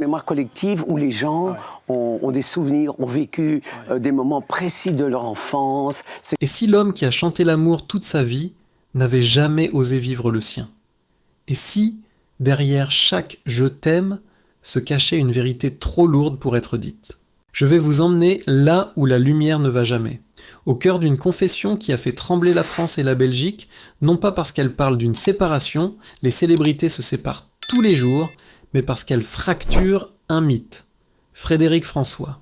Mémoire collective où les gens ont des souvenirs, ont vécu des moments précis de leur enfance. Et si l'homme qui a chanté l'amour toute sa vie n'avait jamais osé vivre le sien? Et si, derrière chaque « je t'aime », se cachait une vérité trop lourde pour être dite? Je vais vous emmener là où la lumière ne va jamais, au cœur d'une confession qui a fait trembler la France et la Belgique, non pas parce qu'elle parle d'une séparation, les célébrités se séparent tous les jours, mais parce qu'elle fracture un mythe. Frédéric François,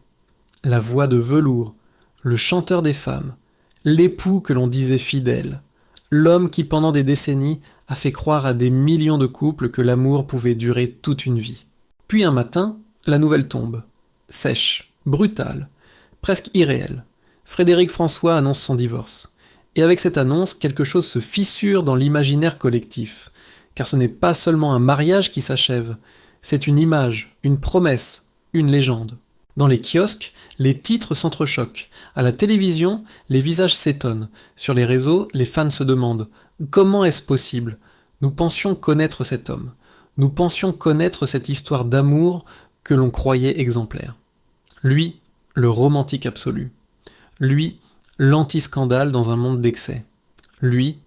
la voix de velours, le chanteur des femmes, l'époux que l'on disait fidèle, l'homme qui pendant des décennies a fait croire à des millions de couples que l'amour pouvait durer toute une vie. Puis un matin, la nouvelle tombe. Sèche, brutale, presque irréelle. Frédéric François annonce son divorce. Et avec cette annonce, quelque chose se fissure dans l'imaginaire collectif. Car ce n'est pas seulement un mariage qui s'achève, c'est une image, une promesse, une légende. Dans les kiosques, les titres s'entrechoquent. À la télévision, les visages s'étonnent. Sur les réseaux, les fans se demandent « Comment est-ce possible ?» Nous pensions connaître cet homme. Nous pensions connaître cette histoire d'amour que l'on croyait exemplaire. Lui, le romantique absolu. Lui, l'anti-scandale dans un monde d'excès. Lui,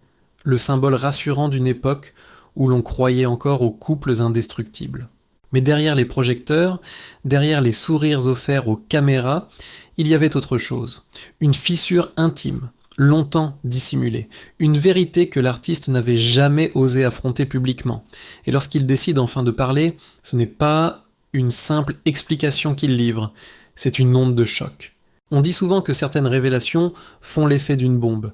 le symbole rassurant d'une époque où l'on croyait encore aux couples indestructibles. Mais derrière les projecteurs, derrière les sourires offerts aux caméras, il y avait autre chose. Une fissure intime, longtemps dissimulée. Une vérité que l'artiste n'avait jamais osé affronter publiquement. Et lorsqu'il décide enfin de parler, ce n'est pas une simple explication qu'il livre, c'est une onde de choc. On dit souvent que certaines révélations font l'effet d'une bombe.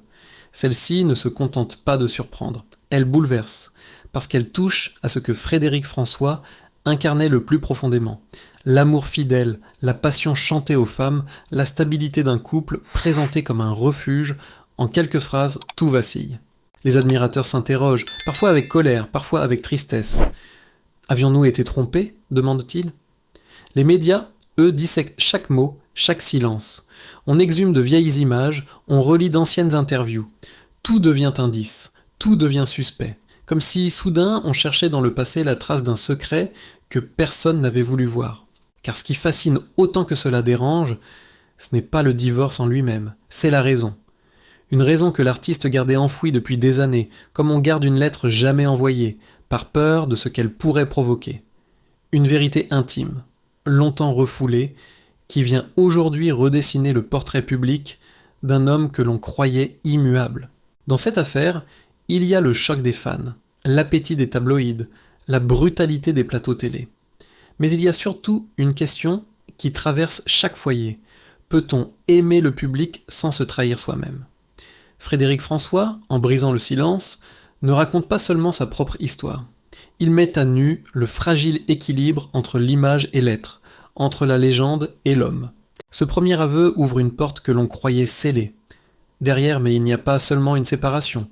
Celle-ci ne se contente pas de surprendre. Elle bouleverse, parce qu'elle touche à ce que Frédéric François incarnait le plus profondément. L'amour fidèle, la passion chantée aux femmes, la stabilité d'un couple présenté comme un refuge, en quelques phrases, tout vacille. Les admirateurs s'interrogent, parfois avec colère, parfois avec tristesse. Avions-nous été trompés ? Demande-t-il. Les médias, eux, dissèquent chaque mot, chaque silence. On exhume de vieilles images, on relit d'anciennes interviews. Tout devient indice, tout devient suspect. Comme si, soudain, on cherchait dans le passé la trace d'un secret que personne n'avait voulu voir. Car ce qui fascine autant que cela dérange, ce n'est pas le divorce en lui-même, c'est la raison. Une raison que l'artiste gardait enfouie depuis des années, comme on garde une lettre jamais envoyée, par peur de ce qu'elle pourrait provoquer. Une vérité intime, longtemps refoulée, qui vient aujourd'hui redessiner le portrait public d'un homme que l'on croyait immuable. Dans cette affaire, il y a le choc des fans, l'appétit des tabloïds, la brutalité des plateaux télé. Mais il y a surtout une question qui traverse chaque foyer. Peut-on aimer le public sans se trahir soi-même ? Frédéric François, en brisant le silence, ne raconte pas seulement sa propre histoire. Il met à nu le fragile équilibre entre l'image et l'être, entre la légende et l'homme. Ce premier aveu ouvre une porte que l'on croyait scellée. Derrière, mais il n'y a pas seulement une séparation.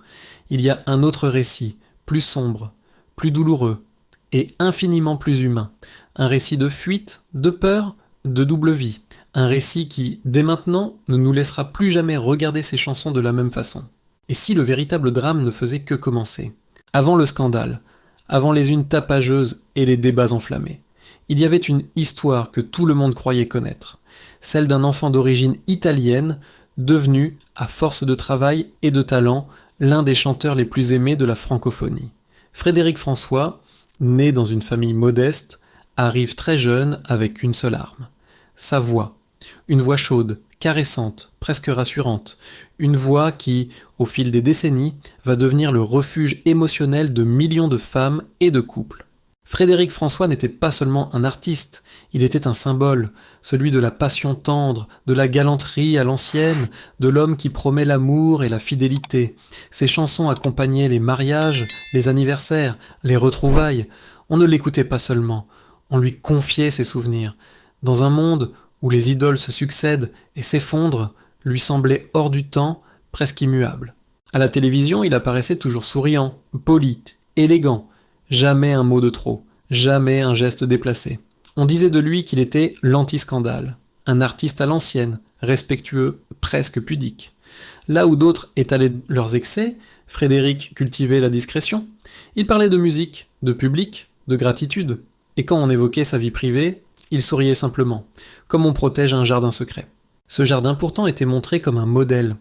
Il y a un autre récit, plus sombre, plus douloureux, et infiniment plus humain. Un récit de fuite, de peur, de double vie. Un récit qui, dès maintenant, ne nous laissera plus jamais regarder ces chansons de la même façon. Et si le véritable drame ne faisait que commencer ? Avant le scandale, avant les unes tapageuses et les débats enflammés, il y avait une histoire que tout le monde croyait connaître. Celle d'un enfant d'origine italienne, devenu, à force de travail et de talent, l'un des chanteurs les plus aimés de la francophonie. Frédéric François, né dans une famille modeste, arrive très jeune avec une seule arme. Sa voix. Une voix chaude, caressante, presque rassurante. Une voix qui, au fil des décennies, va devenir le refuge émotionnel de millions de femmes et de couples. Frédéric François n'était pas seulement un artiste, il était un symbole, celui de la passion tendre, de la galanterie à l'ancienne, de l'homme qui promet l'amour et la fidélité. Ses chansons accompagnaient les mariages, les anniversaires, les retrouvailles. On ne l'écoutait pas seulement, on lui confiait ses souvenirs. Dans un monde où les idoles se succèdent et s'effondrent, lui semblait hors du temps, presque immuable. À la télévision, il apparaissait toujours souriant, poli, élégant. Jamais un mot de trop, jamais un geste déplacé. On disait de lui qu'il était l'anti-scandale, un artiste à l'ancienne, respectueux, presque pudique. Là où d'autres étalaient leurs excès, Frédéric cultivait la discrétion. Il parlait de musique, de public, de gratitude. Et quand on évoquait sa vie privée, il souriait simplement, comme on protège un jardin secret. Ce jardin pourtant était montré comme un modèle.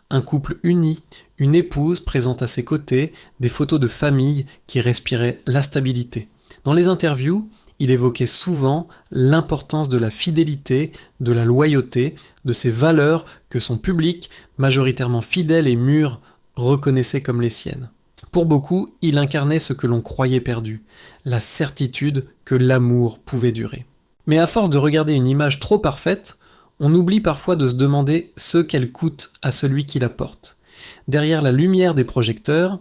Un couple uni, une épouse présente à ses côtés, des photos de famille qui respiraient la stabilité. Dans les interviews, il évoquait souvent l'importance de la fidélité, de la loyauté, de ces valeurs que son public, majoritairement fidèle et mûr, reconnaissait comme les siennes. Pour beaucoup, il incarnait ce que l'on croyait perdu, la certitude que l'amour pouvait durer. Mais à force de regarder une image trop parfaite, on oublie parfois de se demander ce qu'elle coûte à celui qui la porte. Derrière la lumière des projecteurs,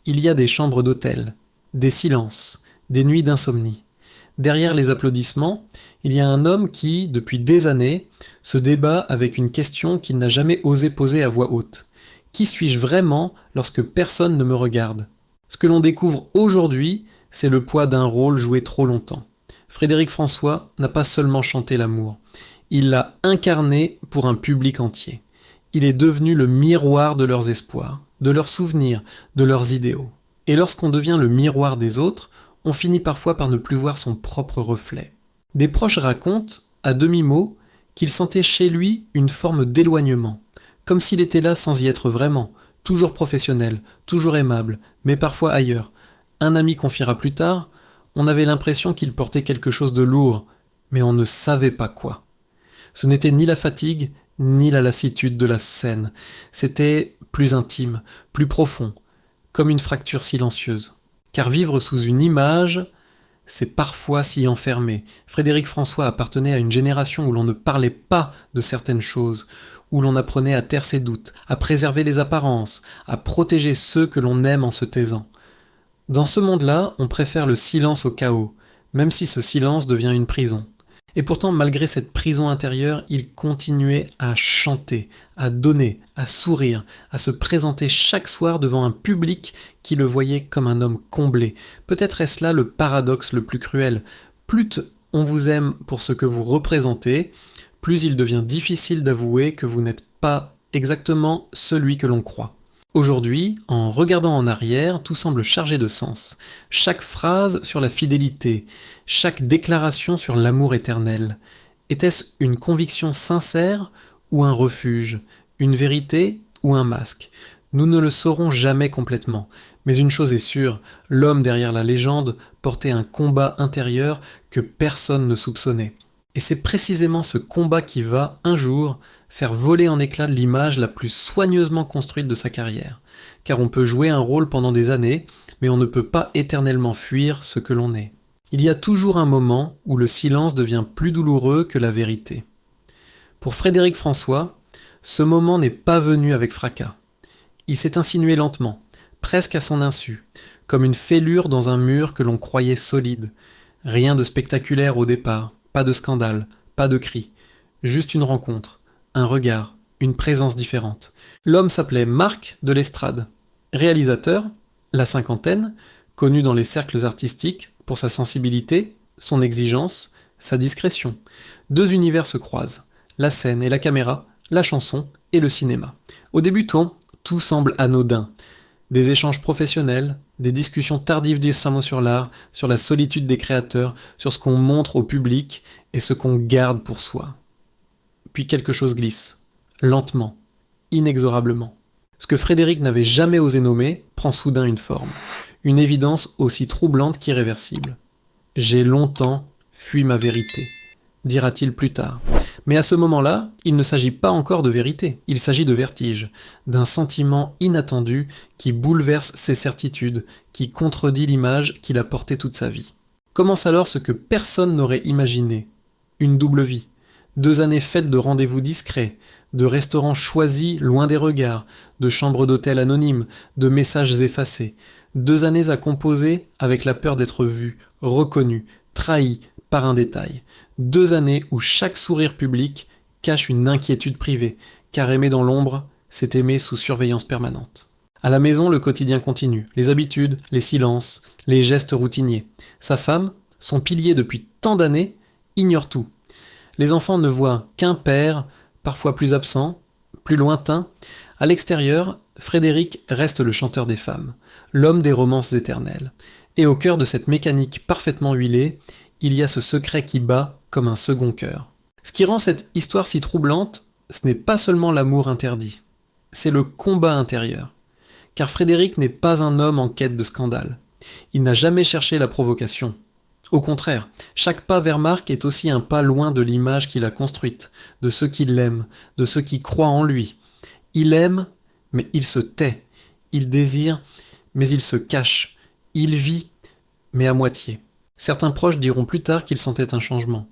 il y a des chambres d'hôtel, des silences, des nuits d'insomnie. Derrière les applaudissements, il y a un homme qui, depuis des années, se débat avec une question qu'il n'a jamais osé poser à voix haute. Qui suis-je vraiment lorsque personne ne me regarde ? Ce que l'on découvre aujourd'hui, c'est le poids d'un rôle joué trop longtemps. Frédéric François n'a pas seulement chanté l'amour, il l'a incarné pour un public entier. Il est devenu le miroir de leurs espoirs, de leurs souvenirs, de leurs idéaux. Et lorsqu'on devient le miroir des autres, on finit parfois par ne plus voir son propre reflet. Des proches racontent, à demi-mot, qu'il sentait chez lui une forme d'éloignement, comme s'il était là sans y être vraiment, toujours professionnel, toujours aimable, mais parfois ailleurs. Un ami confiera plus tard, on avait l'impression qu'il portait quelque chose de lourd, mais on ne savait pas quoi. Ce n'était ni la fatigue, ni la lassitude de la scène. C'était plus intime, plus profond, comme une fracture silencieuse. Car vivre sous une image, c'est parfois s'y enfermer. Frédéric François appartenait à une génération où l'on ne parlait pas de certaines choses, où l'on apprenait à taire ses doutes, à préserver les apparences, à protéger ceux que l'on aime en se taisant. Dans ce monde-là, on préfère le silence au chaos, même si ce silence devient une prison. Et pourtant, malgré cette prison intérieure, il continuait à chanter, à donner, à sourire, à se présenter chaque soir devant un public qui le voyait comme un homme comblé. Peut-être est-ce là le paradoxe le plus cruel. Plus on vous aime pour ce que vous représentez, plus il devient difficile d'avouer que vous n'êtes pas exactement celui que l'on croit. Aujourd'hui, en regardant en arrière, tout semble chargé de sens. Chaque phrase sur la fidélité, chaque déclaration sur l'amour éternel. Était-ce une conviction sincère ou un refuge, une vérité ou un masque ? Nous ne le saurons jamais complètement. Mais une chose est sûre, l'homme derrière la légende portait un combat intérieur que personne ne soupçonnait. Et c'est précisément ce combat qui va, un jour, faire voler en éclats l'image la plus soigneusement construite de sa carrière. Car on peut jouer un rôle pendant des années, mais on ne peut pas éternellement fuir ce que l'on est. Il y a toujours un moment où le silence devient plus douloureux que la vérité. Pour Frédéric François, ce moment n'est pas venu avec fracas. Il s'est insinué lentement, presque à son insu, comme une fêlure dans un mur que l'on croyait solide. Rien de spectaculaire au départ, pas de scandale, pas de cri, juste une rencontre, un regard, une présence différente. L'homme s'appelait Marc de l'Estrade. Réalisateur, la cinquantaine, connu dans les cercles artistiques pour sa sensibilité, son exigence, sa discrétion. Deux univers se croisent, la scène et la caméra, la chanson et le cinéma. Au débutant, tout semble anodin. Des échanges professionnels, des discussions tardives du Saint mot sur l'art, sur la solitude des créateurs, sur ce qu'on montre au public et ce qu'on garde pour soi. Puis quelque chose glisse, lentement, inexorablement. Ce que Frédéric n'avait jamais osé nommer prend soudain une forme, une évidence aussi troublante qu'irréversible. « J'ai longtemps fui ma vérité », dira-t-il plus tard. Mais à ce moment-là, il ne s'agit pas encore de vérité, il s'agit de vertige, d'un sentiment inattendu qui bouleverse ses certitudes, qui contredit l'image qu'il a portée toute sa vie. Commence alors ce que personne n'aurait imaginé, une double vie. 2 années faites de rendez-vous discrets, de restaurants choisis loin des regards, de chambres d'hôtel anonymes, de messages effacés. 2 années à composer avec la peur d'être vu, reconnu, trahi par un détail. 2 années où chaque sourire public cache une inquiétude privée, car aimer dans l'ombre, c'est aimer sous surveillance permanente. À la maison, le quotidien continue, les habitudes, les silences, les gestes routiniers. Sa femme, son pilier depuis tant d'années, ignore tout. Les enfants ne voient qu'un père, parfois plus absent, plus lointain. À l'extérieur, Frédéric reste le chanteur des femmes, l'homme des romances éternelles. Et au cœur de cette mécanique parfaitement huilée, il y a ce secret qui bat comme un second cœur. Ce qui rend cette histoire si troublante, ce n'est pas seulement l'amour interdit, c'est le combat intérieur. Car Frédéric n'est pas un homme en quête de scandale. Il n'a jamais cherché la provocation. Au contraire, chaque pas vers Marc est aussi un pas loin de l'image qu'il a construite, de ceux qui l'aiment, de ceux qui croient en lui. Il aime, mais il se tait. Il désire, mais il se cache. Il vit, mais à moitié. Certains proches diront plus tard qu'il sentait un changement.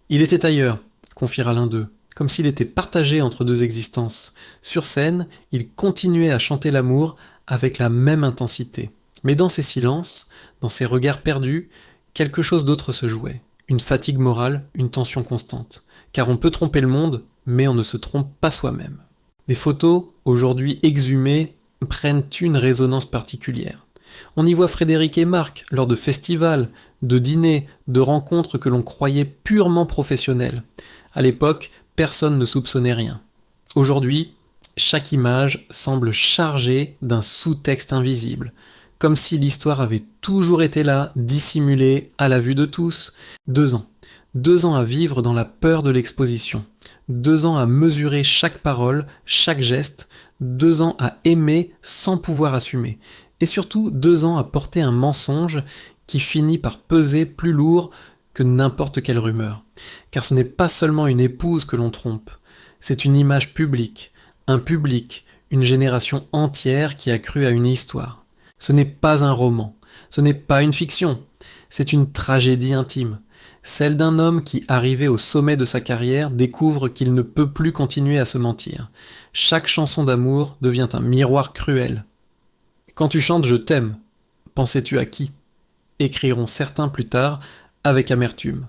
Il était ailleurs, confiera l'un d'eux, comme s'il était partagé entre deux existences. Sur scène, il continuait à chanter l'amour avec la même intensité. Mais dans ses silences, dans ses regards perdus, quelque chose d'autre se jouait. Une fatigue morale, une tension constante. Car on peut tromper le monde, mais on ne se trompe pas soi-même. Des photos, aujourd'hui exhumées, prennent une résonance particulière. On y voit Frédéric et Marc lors de festivals, de dîners, de rencontres que l'on croyait purement professionnelles. À l'époque, personne ne soupçonnait rien. Aujourd'hui, chaque image semble chargée d'un sous-texte invisible, comme si l'histoire avait toujours été là, dissimulée, à la vue de tous. 2 ans. 2 ans à vivre dans la peur de l'exposition. 2 ans à mesurer chaque parole, chaque geste. 2 ans à aimer sans pouvoir assumer. Et surtout 2 ans à porter un mensonge qui finit par peser plus lourd que n'importe quelle rumeur. Car ce n'est pas seulement une épouse que l'on trompe, c'est une image publique, un public, une génération entière qui a cru à une histoire. Ce n'est pas un roman, ce n'est pas une fiction, c'est une tragédie intime, celle d'un homme qui, arrivé au sommet de sa carrière, découvre qu'il ne peut plus continuer à se mentir. Chaque chanson d'amour devient un miroir cruel. Quand tu chantes « Je t'aime », pensais-tu à qui ? Écriront certains plus tard avec amertume.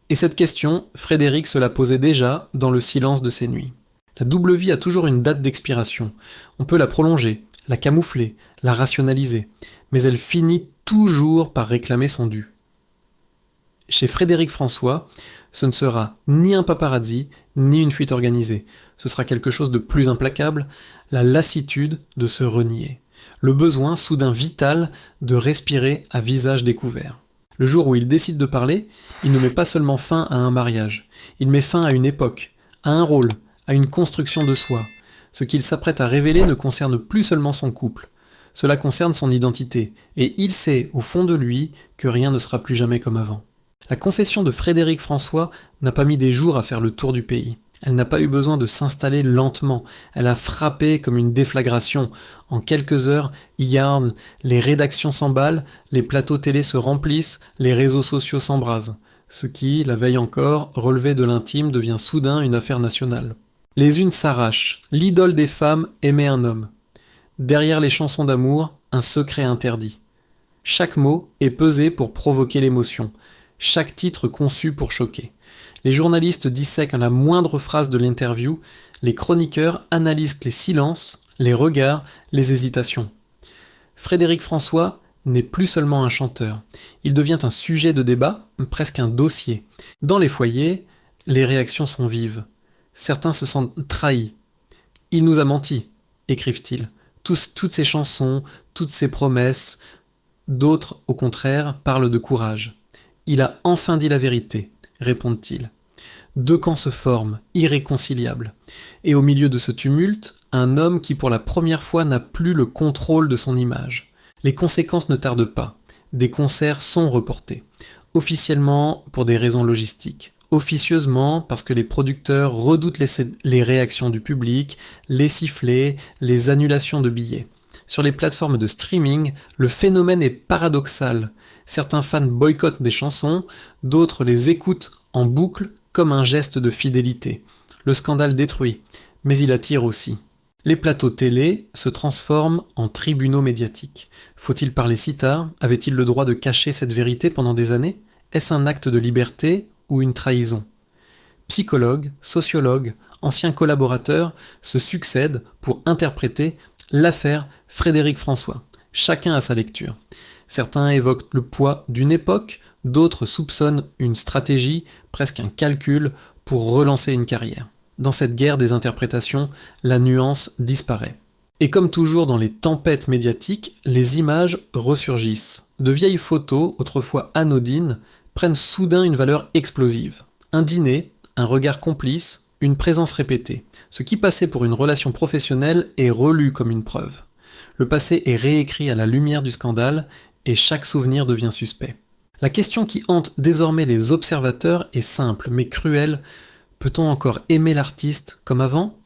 Et cette question, Frédéric se la posait déjà dans le silence de ses nuits. La double vie a toujours une date d'expiration. On peut la prolonger, la camoufler, la rationaliser, mais elle finit toujours par réclamer son dû. Chez Frédéric François, ce ne sera ni un paparazzi, ni une fuite organisée. Ce sera quelque chose de plus implacable, la lassitude de se renier. Le besoin soudain vital de respirer à visage découvert. Le jour où il décide de parler, il ne met pas seulement fin à un mariage, il met fin à une époque, à un rôle, à une construction de soi. Ce qu'il s'apprête à révéler ne concerne plus seulement son couple, cela concerne son identité, et il sait au fond de lui que rien ne sera plus jamais comme avant. La confession de Frédéric François n'a pas mis des jours à faire le tour du pays. Elle n'a pas eu besoin de s'installer lentement, elle a frappé comme une déflagration. En quelques heures, les rédactions s'emballent, les plateaux télé se remplissent, les réseaux sociaux s'embrasent. Ce qui, la veille encore, relevait de l'intime devient soudain une affaire nationale. Les unes s'arrachent, l'idole des femmes aimait un homme. Derrière les chansons d'amour, un secret interdit. Chaque mot est pesé pour provoquer l'émotion, chaque titre conçu pour choquer. Les journalistes dissèquent la moindre phrase de l'interview, les chroniqueurs analysent les silences, les regards, les hésitations. Frédéric François n'est plus seulement un chanteur, il devient un sujet de débat, presque un dossier. Dans les foyers, les réactions sont vives. Certains se sentent trahis. « Il nous a menti », écrivent-ils. Toutes ces chansons, toutes ces promesses. D'autres, au contraire, parlent de courage. « Il a enfin dit la vérité », répondent-ils. 2 camps se forment, irréconciliables. Et au milieu de ce tumulte, un homme qui pour la première fois n'a plus le contrôle de son image. Les conséquences ne tardent pas. Des concerts sont reportés. Officiellement pour des raisons logistiques. Officieusement parce que les producteurs redoutent les réactions du public, les sifflets, les annulations de billets. Sur les plateformes de streaming, le phénomène est paradoxal. Certains fans boycottent des chansons, d'autres les écoutent en boucle comme un geste de fidélité. Le scandale détruit, mais il attire aussi. Les plateaux télé se transforment en tribunaux médiatiques. Faut-il parler si tard ? Avait-il le droit de cacher cette vérité pendant des années ? Est-ce un acte de liberté ou une trahison ? Psychologues, sociologues, anciens collaborateurs se succèdent pour interpréter l'affaire Frédéric François. Chacun a sa lecture. Certains évoquent le poids d'une époque, d'autres soupçonnent une stratégie, presque un calcul, pour relancer une carrière. Dans cette guerre des interprétations, la nuance disparaît. Et comme toujours dans les tempêtes médiatiques, les images ressurgissent. De vieilles photos, autrefois anodines, prennent soudain une valeur explosive. Un dîner, un regard complice, une présence répétée. Ce qui passait pour une relation professionnelle est relu comme une preuve. Le passé est réécrit à la lumière du scandale et chaque souvenir devient suspect. La question qui hante désormais les observateurs est simple mais cruelle. Peut-on encore aimer l'artiste comme avant ?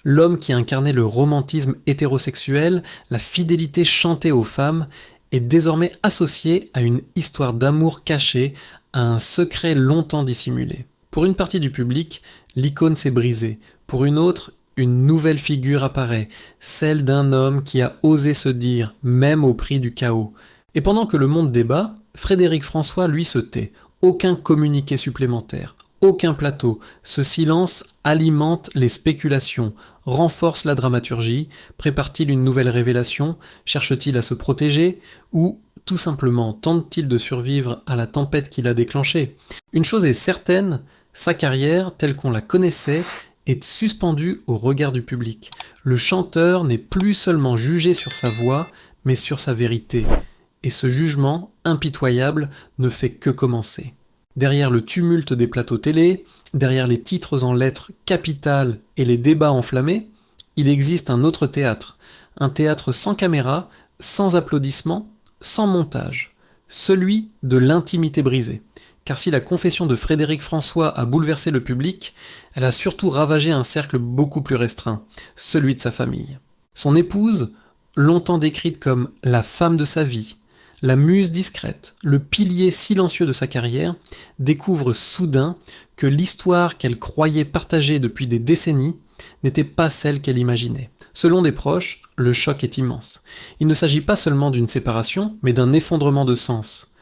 L'homme qui incarnait le romantisme hétérosexuel, la fidélité chantée aux femmes, est désormais associé à une histoire d'amour cachée, à un secret longtemps dissimulé. Pour une partie du public, l'icône s'est brisée. Pour une autre, une nouvelle figure apparaît, celle d'un homme qui a osé se dire, même au prix du chaos. Et pendant que le monde débat, Frédéric François, lui, se tait. Aucun communiqué supplémentaire, aucun plateau. Ce silence alimente les spéculations, renforce la dramaturgie, prépare-t-il une nouvelle révélation, cherche-t-il à se protéger, ou tout simplement tente-t-il de survivre à la tempête qu'il a déclenchée ? Une chose est certaine, sa carrière, telle qu'on la connaissait, est suspendue au regard du public. Le chanteur n'est plus seulement jugé sur sa voix, mais sur sa vérité. Et ce jugement, impitoyable, ne fait que commencer. Derrière le tumulte des plateaux télé, derrière les titres en lettres capitales et les débats enflammés, il existe un autre théâtre. Un théâtre sans caméra, sans applaudissements, sans montage. Celui de l'intimité brisée. Car si la confession de Frédéric François a bouleversé le public, elle a surtout ravagé un cercle beaucoup plus restreint, celui de sa famille. Son épouse, longtemps décrite comme la femme de sa vie, la muse discrète, le pilier silencieux de sa carrière, découvre soudain que l'histoire qu'elle croyait partagée depuis des décennies n'était pas celle qu'elle imaginait. Selon des proches, le choc est immense. Il ne s'agit pas seulement d'une séparation, mais d'un effondrement de sens.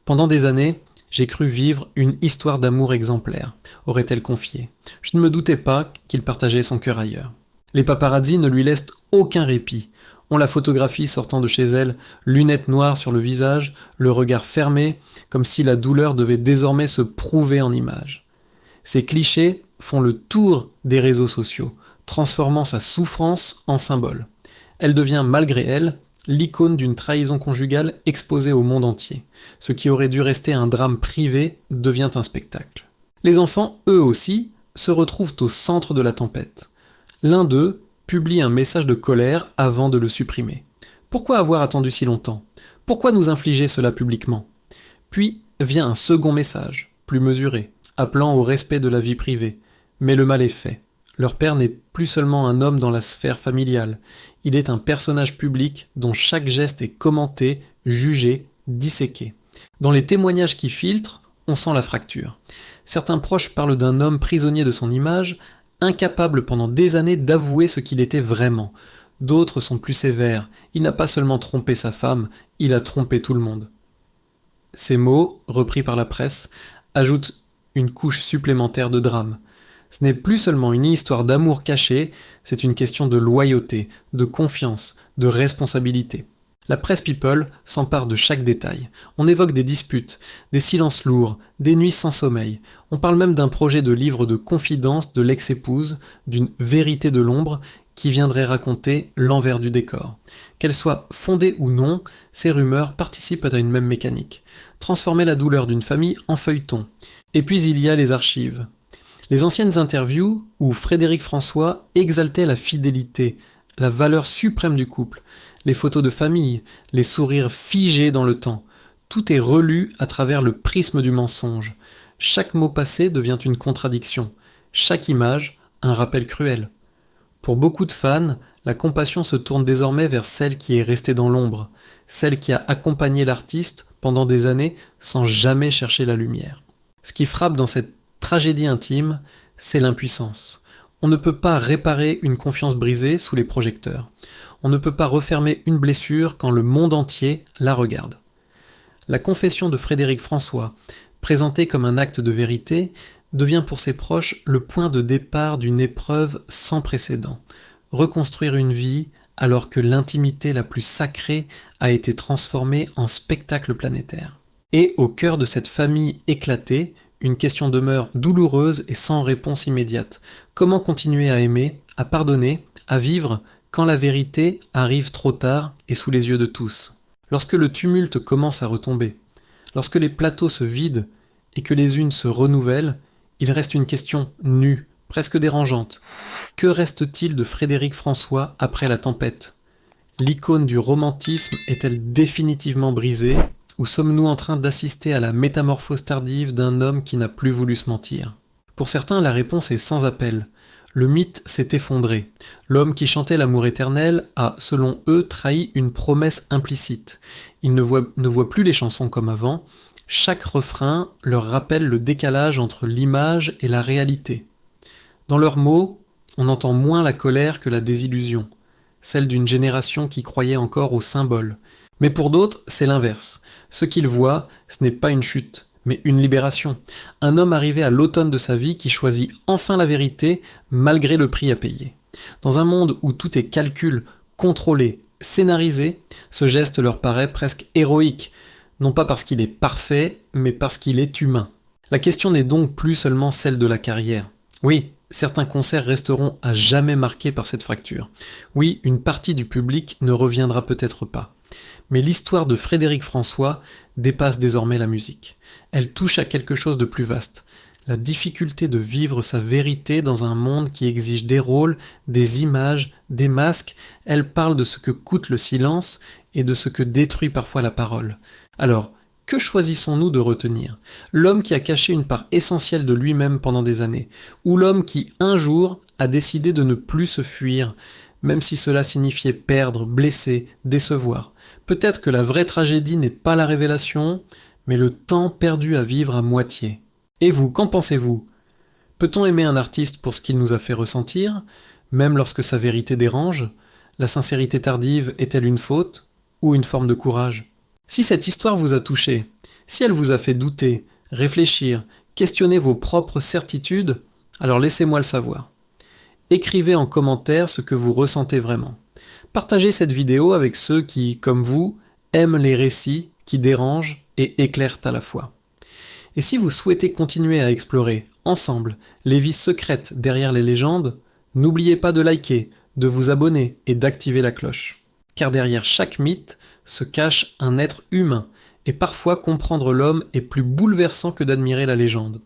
Pendant des années, j'ai cru vivre une histoire d'amour exemplaire, aurait-elle confié. Je ne me doutais pas qu'il partageait son cœur ailleurs. Les paparazzis ne lui laissent aucun répit. On la photographie sortant de chez elle, lunettes noires sur le visage, le regard fermé, comme si la douleur devait désormais se prouver en images. Ces clichés font le tour des réseaux sociaux, transformant sa souffrance en symbole. Elle devient, malgré elle, l'icône d'une trahison conjugale exposée au monde entier. Ce qui aurait dû rester un drame privé devient un spectacle. Les enfants, eux aussi, se retrouvent au centre de la tempête. L'un d'eux publie un message de colère avant de le supprimer. Pourquoi avoir attendu si longtemps ? Pourquoi nous infliger cela publiquement ? Puis vient un second message, plus mesuré, appelant au respect de la vie privée. Mais le mal est fait. Leur père n'est plus seulement un homme dans la sphère familiale, il est un personnage public dont chaque geste est commenté, jugé, disséqué. Dans les témoignages qui filtrent, on sent la fracture. Certains proches parlent d'un homme prisonnier de son image, incapable pendant des années d'avouer ce qu'il était vraiment. D'autres sont plus sévères, il n'a pas seulement trompé sa femme, il a trompé tout le monde. Ces mots, repris par la presse, ajoutent une couche supplémentaire de drame. Ce n'est plus seulement une histoire d'amour caché, c'est une question de loyauté, de confiance, de responsabilité. La presse people s'empare de chaque détail. On évoque des disputes, des silences lourds, des nuits sans sommeil. On parle même d'un projet de livre de confidence de l'ex-épouse, d'une vérité de l'ombre, qui viendrait raconter l'envers du décor. Qu'elles soient fondées ou non, ces rumeurs participent à une même mécanique. Transformer la douleur d'une famille en feuilleton. Et puis il y a les archives. Les anciennes interviews où Frédéric François exaltait la fidélité, la valeur suprême du couple, les photos de famille, les sourires figés dans le temps, tout est relu à travers le prisme du mensonge. Chaque mot passé devient une contradiction, chaque image un rappel cruel. Pour beaucoup de fans, la compassion se tourne désormais vers celle qui est restée dans l'ombre, celle qui a accompagné l'artiste pendant des années sans jamais chercher la lumière. Ce qui frappe dans cette tragédie intime, c'est l'impuissance. On ne peut pas réparer une confiance brisée sous les projecteurs. On ne peut pas refermer une blessure quand le monde entier la regarde. La confession de Frédéric François, présentée comme un acte de vérité, devient pour ses proches le point de départ d'une épreuve sans précédent. Reconstruire une vie alors que l'intimité la plus sacrée a été transformée en spectacle planétaire. Et au cœur de cette famille éclatée, une question demeure douloureuse et sans réponse immédiate. Comment continuer à aimer, à pardonner, à vivre quand la vérité arrive trop tard et sous les yeux de tous ? Lorsque le tumulte commence à retomber, lorsque les plateaux se vident et que les unes se renouvellent, il reste une question nue, presque dérangeante. Que reste-t-il de Frédéric François après la tempête ? L'icône du romantisme est-elle définitivement brisée, ou sommes-nous en train d'assister à la métamorphose tardive d'un homme qui n'a plus voulu se mentir ? Pour certains, la réponse est sans appel. Le mythe s'est effondré. L'homme qui chantait l'amour éternel a, selon eux, trahi une promesse implicite. Ils ne voient plus les chansons comme avant. Chaque refrain leur rappelle le décalage entre l'image et la réalité. Dans leurs mots, on entend moins la colère que la désillusion, celle d'une génération qui croyait encore aux symboles. Mais pour d'autres, c'est l'inverse. Ce qu'ils voient, ce n'est pas une chute, mais une libération. Un homme arrivé à l'automne de sa vie qui choisit enfin la vérité malgré le prix à payer. Dans un monde où tout est calcul, contrôlé, scénarisé, ce geste leur paraît presque héroïque, non pas parce qu'il est parfait, mais parce qu'il est humain. La question n'est donc plus seulement celle de la carrière. Oui, certains concerts resteront à jamais marqués par cette fracture. Oui, une partie du public ne reviendra peut-être pas. Mais l'histoire de Frédéric François dépasse désormais la musique. Elle touche à quelque chose de plus vaste. La difficulté de vivre sa vérité dans un monde qui exige des rôles, des images, des masques. Elle parle de ce que coûte le silence et de ce que détruit parfois la parole. Alors, que choisissons-nous de retenir ? L'homme qui a caché une part essentielle de lui-même pendant des années, ou l'homme qui, un jour, a décidé de ne plus se fuir, même si cela signifiait perdre, blesser, décevoir. Peut-être que la vraie tragédie n'est pas la révélation, mais le temps perdu à vivre à moitié. Et vous, qu'en pensez-vous ? Peut-on aimer un artiste pour ce qu'il nous a fait ressentir, même lorsque sa vérité dérange ? La sincérité tardive est-elle une faute ou une forme de courage ? Si cette histoire vous a touché, si elle vous a fait douter, réfléchir, questionner vos propres certitudes, alors laissez-moi le savoir. Écrivez en commentaire ce que vous ressentez vraiment. Partagez cette vidéo avec ceux qui, comme vous, aiment les récits qui dérangent et éclairent à la fois. Et si vous souhaitez continuer à explorer, ensemble, les vies secrètes derrière les légendes, n'oubliez pas de liker, de vous abonner et d'activer la cloche. Car derrière chaque mythe se cache un être humain, et parfois comprendre l'homme est plus bouleversant que d'admirer la légende.